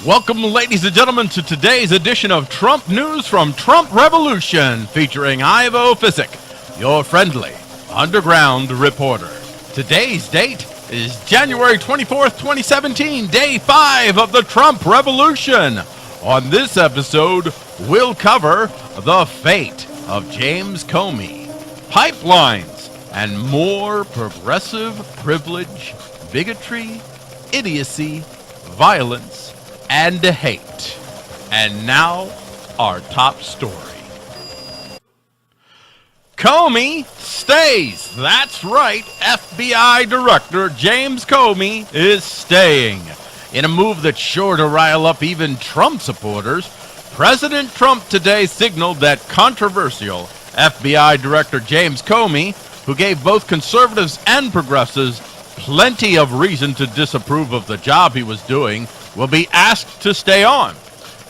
Welcome, ladies and gentlemen, to today's edition of Trump News from Trump Revolution, featuring Ivo Fisick, your friendly underground reporter. Today's date is January 24th, 2017, day 5 of the Trump Revolution. On this episode, we'll cover the fate of James Comey, pipelines, and more progressive privilege, bigotry, idiocy, violence, and hate. And now, our top story. Comey stays. That's right. FBI Director James Comey is staying. In a move that's sure to rile up even Trump supporters, President Trump today signaled that controversial FBI Director James Comey, who gave both conservatives and progressives plenty of reason to disapprove of the job he was doing, will be asked to stay on.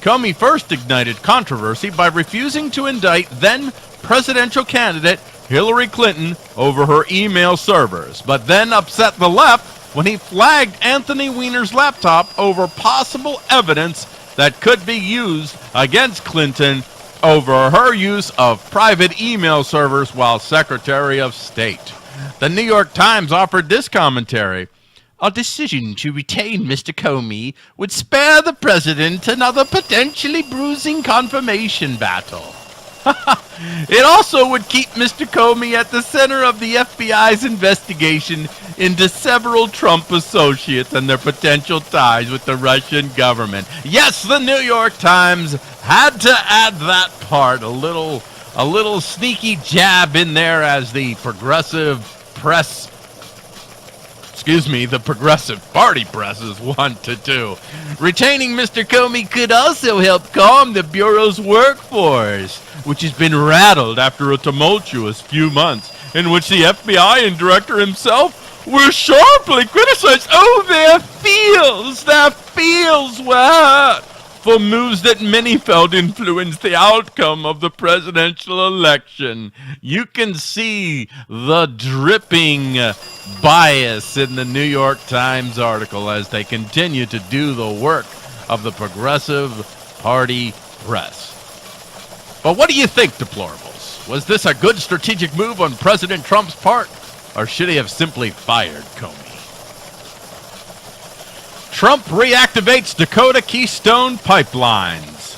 Comey first ignited controversy by refusing to indict then presidential candidate Hillary Clinton over her email servers, but then upset the left when he flagged Anthony Weiner's laptop over possible evidence that could be used against Clinton over her use of private email servers while Secretary of State. The New York Times offered this commentary. Our decision to retain Mr. Comey would spare the president another potentially bruising confirmation battle. It also would keep Mr. Comey at the center of the FBI's investigation into several Trump associates and their potential ties with the Russian government. Yes, the New York Times had to add that part, a little sneaky jab in there as the progressive press, the Progressive Party presses want to do. Retaining Mr. Comey could also help calm the Bureau's workforce, which has been rattled after a tumultuous few months in which the FBI and director himself were sharply criticized. Oh, their feels were hurt for moves that many felt influenced the outcome of the presidential election. You can see the dripping bias in the New York Times article as they continue to do the work of the Progressive Party press. But what do you think, deplorables? Was this a good strategic move on President Trump's part, or should he have simply fired Comey? Trump reactivates Dakota Keystone pipelines.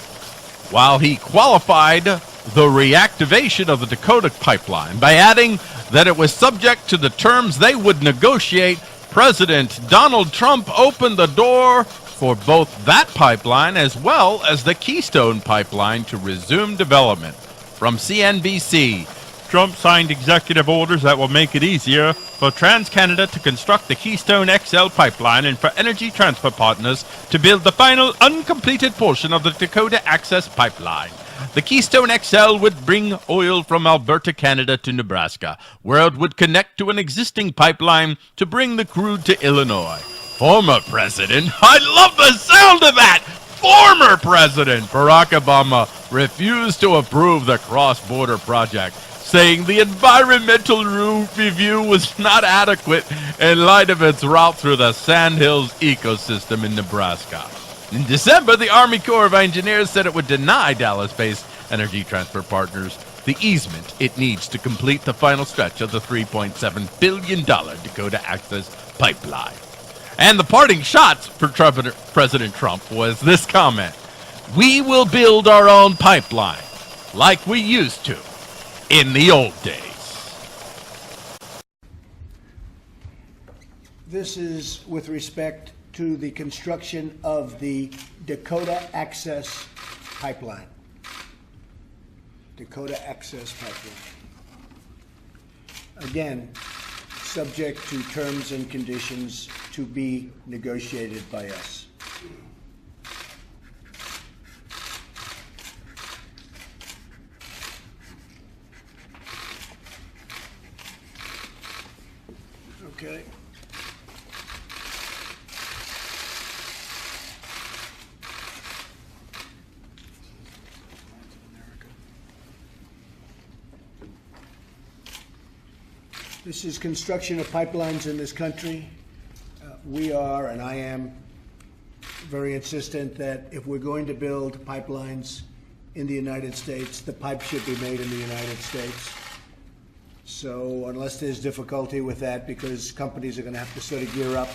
While he qualified the reactivation of the Dakota pipeline by adding that it was subject to the terms they would negotiate, President Donald Trump opened the door for both that pipeline as well as the Keystone pipeline to resume development. From CNBC, Trump signed executive orders that will make it easier for TransCanada to construct the Keystone XL pipeline and for Energy Transfer Partners to build the final uncompleted portion of the Dakota Access Pipeline. The Keystone XL would bring oil from Alberta, Canada to Nebraska, where it would connect to an existing pipeline to bring the crude to Illinois. Former President, I love the sound of that! Former President Barack Obama refused to approve the cross-border project, saying the environmental review was not adequate in light of its route through the Sandhills ecosystem in Nebraska. In December, the Army Corps of Engineers said it would deny Dallas-based Energy Transfer Partners the easement it needs to complete the final stretch of the $3.7 billion Dakota Access Pipeline. And the parting shots for President Trump was this comment. We will build our own pipeline, like we used to in the old days. This is with respect to the construction of the Dakota Access Pipeline. Dakota Access Pipeline. Again, subject to terms and conditions to be negotiated by us. Okay. This is construction of pipelines in this country. We are, and I am, very insistent that if we're going to build pipelines in the United States, the pipe should be made in the United States. So unless there's difficulty with that, because companies are going to have to sort of gear up,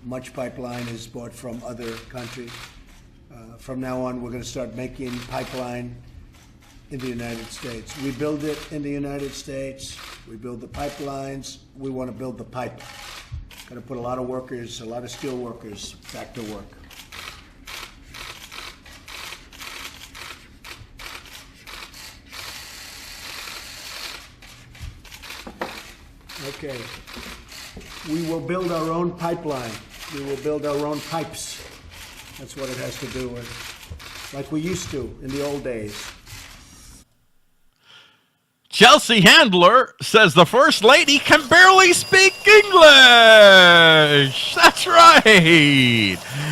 much pipeline is bought from other countries. From now on, we're going to start making pipeline in the United States. We build it in the United States. We build the pipelines. We want to build the pipe. Got to put a lot of workers, a lot of steel workers back to work. Okay. We will build our own pipeline. We will build our own pipes. That's what it has to do with, like we used to in the old days. Chelsea Handler says the First Lady can barely speak English. That's right.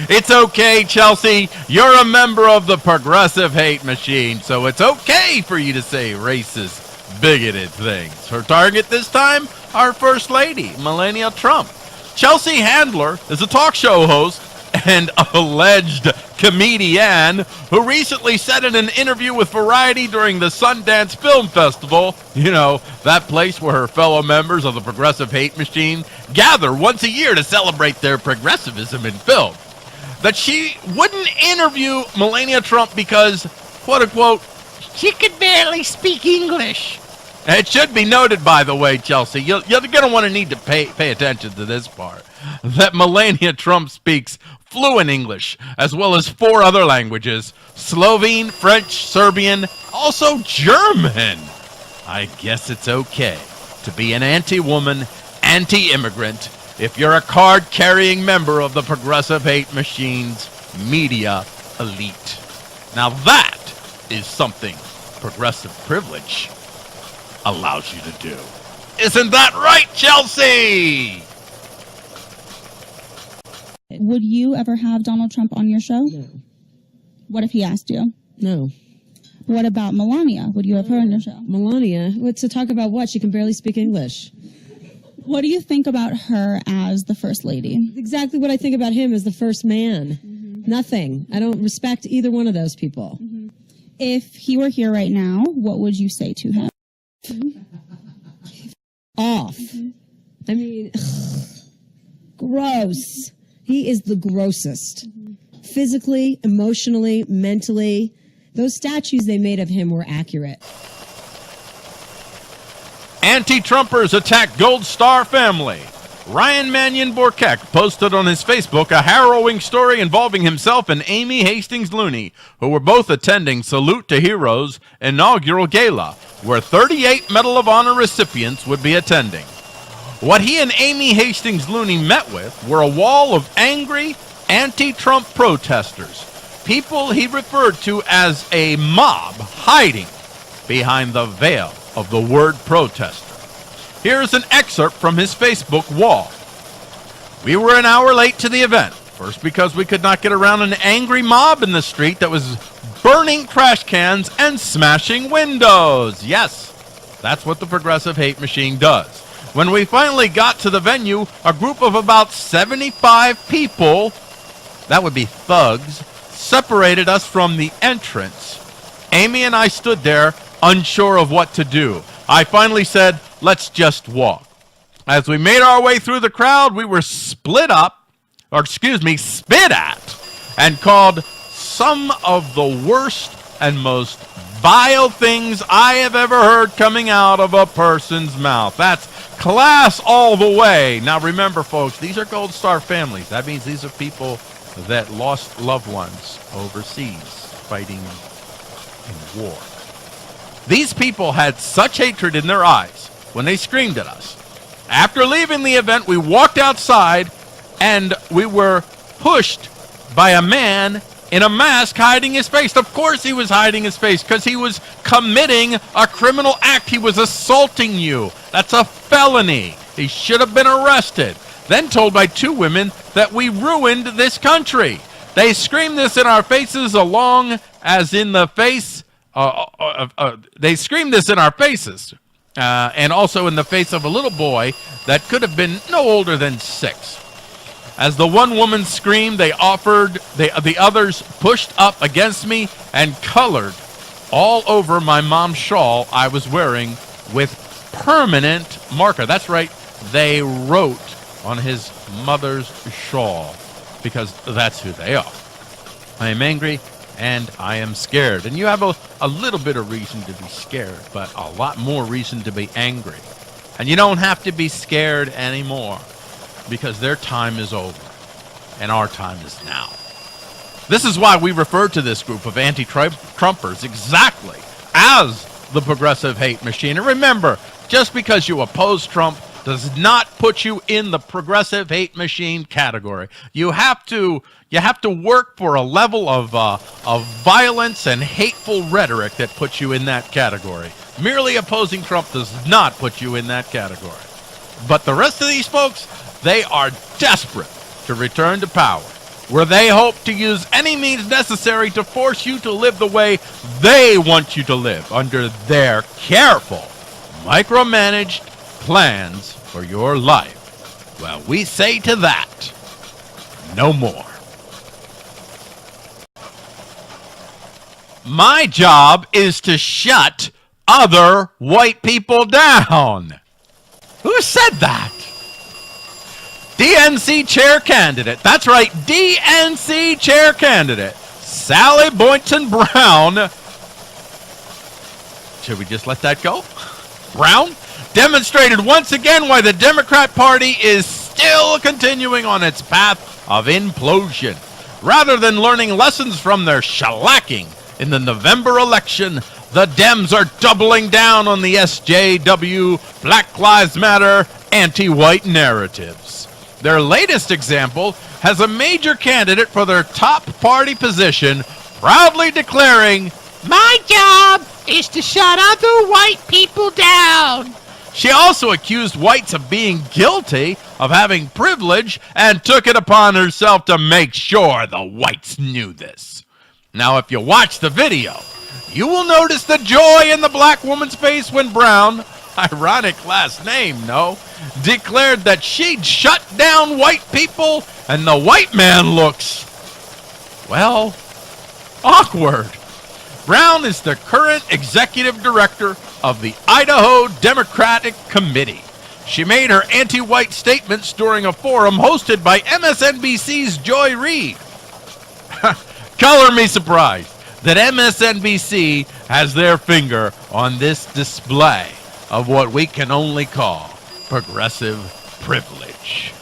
It's okay, Chelsea. You're a member of the Progressive Hate Machine, so it's okay for you to say racist, bigoted things. Her target this time, our First Lady, Melania Trump. Chelsea Handler is a talk show host and alleged comedian who recently said in an interview with Variety during the Sundance Film Festival, you know, that place where her fellow members of the Progressive Hate Machine gather once a year to celebrate their progressivism in film, that she wouldn't interview Melania Trump because, quote unquote, she could barely speak English. It should be noted, by the way, Chelsea, you're going to want to need to pay attention to this part, that Melania Trump speaks fluent English, as well as 4 other languages: Slovene, French, Serbian, also German. I guess it's okay to be an anti-woman, anti-immigrant if you're a card-carrying member of the Progressive Hate Machine's media elite. Now that is something progressive privilege allows you to do. Isn't that right, Chelsea? Would you ever have Donald Trump on your show? No. What if he asked you? No. What about Melania? Would you have her on your show? Melania? What, to talk about what? She can barely speak English. What do you think about her as the First Lady? Exactly what I think about him as the first man. Mm-hmm. Nothing. I don't respect either one of those people. Mm-hmm. If he were here right now, what would you say to him? Off. Mm-hmm. I mean, gross. He is the grossest. Mm-hmm. Physically, emotionally, mentally. Those statues they made of him were accurate. Anti-Trumpers attack Gold Star family. Ryan Mannion Borkek posted on his Facebook a harrowing story involving himself and Amy Hastings Looney, who were both attending Salute to Heroes' inaugural gala, where 38 Medal of Honor recipients would be attending. What he and Amy Hastings Looney met with were a wall of angry anti-Trump protesters, people he referred to as a mob hiding behind the veil of the word protester. Here's an excerpt from his Facebook wall. We were an hour late to the event, first because we could not get around an angry mob in the street that was burning trash cans and smashing windows. Yes, that's what the Progressive Hate Machine does. When we finally got to the venue, a group of about 75 people, that would be thugs, separated us from the entrance. Amy and I stood there, unsure of what to do. I finally said, let's just walk. As we made our way through the crowd, we were spit at, and called some of the worst and most vile things I have ever heard coming out of a person's mouth. That's class all the way. Now remember, folks, these are Gold Star families. That means these are people that lost loved ones overseas fighting in war. These people had such hatred in their eyes when they screamed at us. After leaving the event, we walked outside and we were pushed by a man in a mask hiding his face. Of course he was hiding his face because he was committing a criminal act. He was assaulting you. That's a felony. He should have been arrested. Then told by 2 women that we ruined this country. They screamed this in our faces along as in the face. They screamed this in our faces and also in the face of a little boy that could have been no older than 6. As the one woman screamed, the others pushed up against me and colored all over my mom's shawl I was wearing with permanent marker. That's right, they wrote on his mother's shawl, because that's who they are. I am angry and I am scared. And you have a little bit of reason to be scared, but a lot more reason to be angry. And you don't have to be scared anymore, because their time is over and our time is now. This is why we refer to this group of anti-Trumpers exactly as the progressive hate machine. And remember, just because you oppose Trump does not put you in the progressive hate machine category. You have to work for a level of violence and hateful rhetoric that puts you in that category. Merely opposing Trump does not put you in that category. But the rest of these folks, they are desperate to return to power, where they hope to use any means necessary to force you to live the way they want you to live under their careful, micromanaged plans for your life. Well, we say to that, no more. My job is to shut other white people down. Who said that? DNC chair candidate. That's right, DNC chair candidate Sally Boynton Brown. Should we just let that go? Brown demonstrated once again why the Democrat Party is still continuing on its path of implosion. Rather than learning lessons from their shellacking in the November election, the Dems are doubling down on the SJW, Black Lives Matter, anti-white narratives. Their latest example has a major candidate for their top party position proudly declaring, "My job is to shut other white people down." She also accused whites of being guilty of having privilege and took it upon herself to make sure the whites knew this. Now, if you watch the video, you will notice the joy in the black woman's face when Brown, ironic last name, no, declared that she'd shut down white people, and the white man looks, well, awkward. Brown is the current executive director of the Idaho Democratic Committee. She made her anti-white statements during a forum hosted by MSNBC's Joy Reid. Color me surprised that MSNBC has their finger on this display of what we can only call progressive privilege.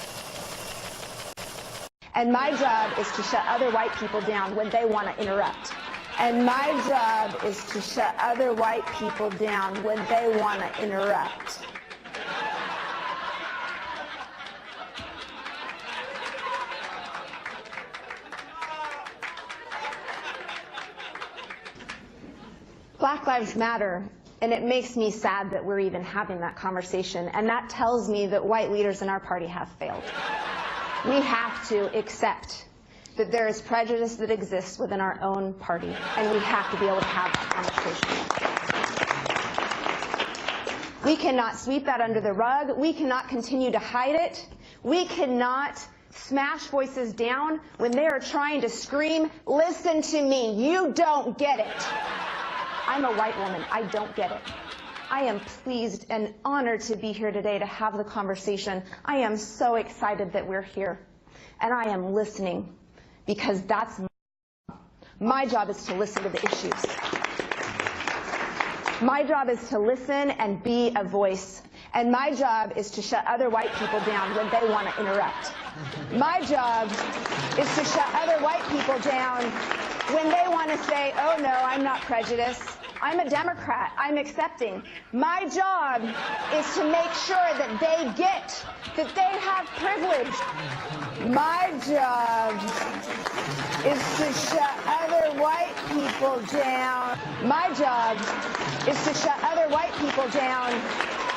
And my job is to shut other white people down when they want to interrupt. And my job is to shut other white people down when they want to interrupt. Black Lives Matter, and it makes me sad that we're even having that conversation, and that tells me that white leaders in our party have failed. We have to accept that there is prejudice that exists within our own party, and we have to be able to have that conversation. We cannot sweep that under the rug. We cannot continue to hide it. We cannot smash voices down when they are trying to scream, "Listen to me, you don't get it." I'm a white woman. I don't get it. I am pleased and honored to be here today to have the conversation. I am so excited that we're here, and I am listening, because that's my job is to listen to the issues. My job is to listen and be a voice, and my job is to shut other white people down when they want to interrupt. My job is to shut other white people down when they want to say, "Oh no, I'm not prejudiced. I'm a Democrat. I'm accepting." My job is to make sure that they get that they have privilege. My job is to shut other white people down. My job is to shut other white people down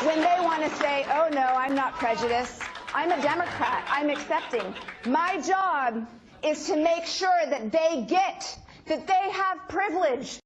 when they want to say, "Oh no, I'm not prejudiced. I'm a Democrat. I'm accepting." My job is to make sure that they get that they have privilege.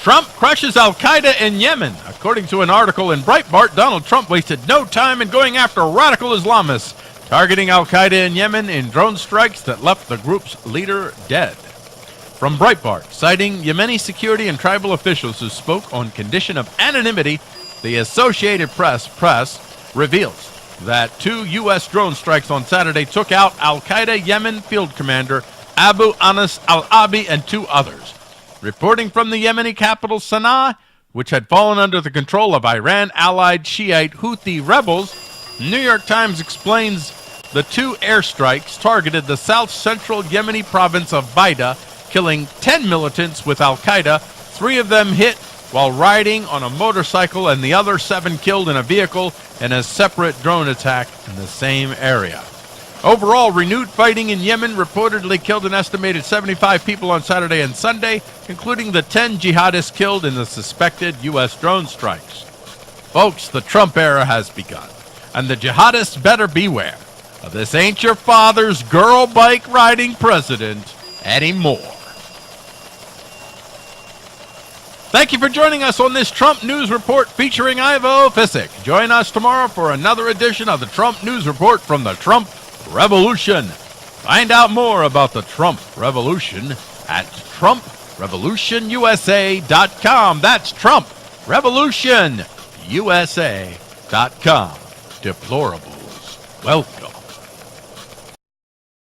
Trump crushes al-Qaeda in Yemen. According to an article in Breitbart, Donald Trump wasted no time in going after radical Islamists, targeting al-Qaeda in Yemen in drone strikes that left the group's leader dead. From Breitbart, citing Yemeni security and tribal officials who spoke on condition of anonymity, the Associated Press reveals that 2 U.S. drone strikes on Saturday took out al-Qaeda Yemen field commander Abu Anas al-Abi and 2 others. Reporting from the Yemeni capital Sana'a, which had fallen under the control of Iran-allied Shiite Houthi rebels, New York Times explains the 2 airstrikes targeted the south-central Yemeni province of Baida, killing 10 militants with al-Qaeda, 3 of them hit while riding on a motorcycle and the other 7 killed in a vehicle in a separate drone attack in the same area. Overall, renewed fighting in Yemen reportedly killed an estimated 75 people on Saturday and Sunday, including the 10 jihadists killed in the suspected U.S. drone strikes. Folks, the Trump era has begun, and the jihadists better beware. This ain't your father's girl bike riding president anymore. Thank you for joining us on this Trump News Report featuring Ivo Fisick. Join us tomorrow for another edition of the Trump News Report from the Trump Revolution. Find out more about the Trump Revolution at TrumpRevolutionUSA.com. That's TrumpRevolutionUSA.com. Deplorables welcome.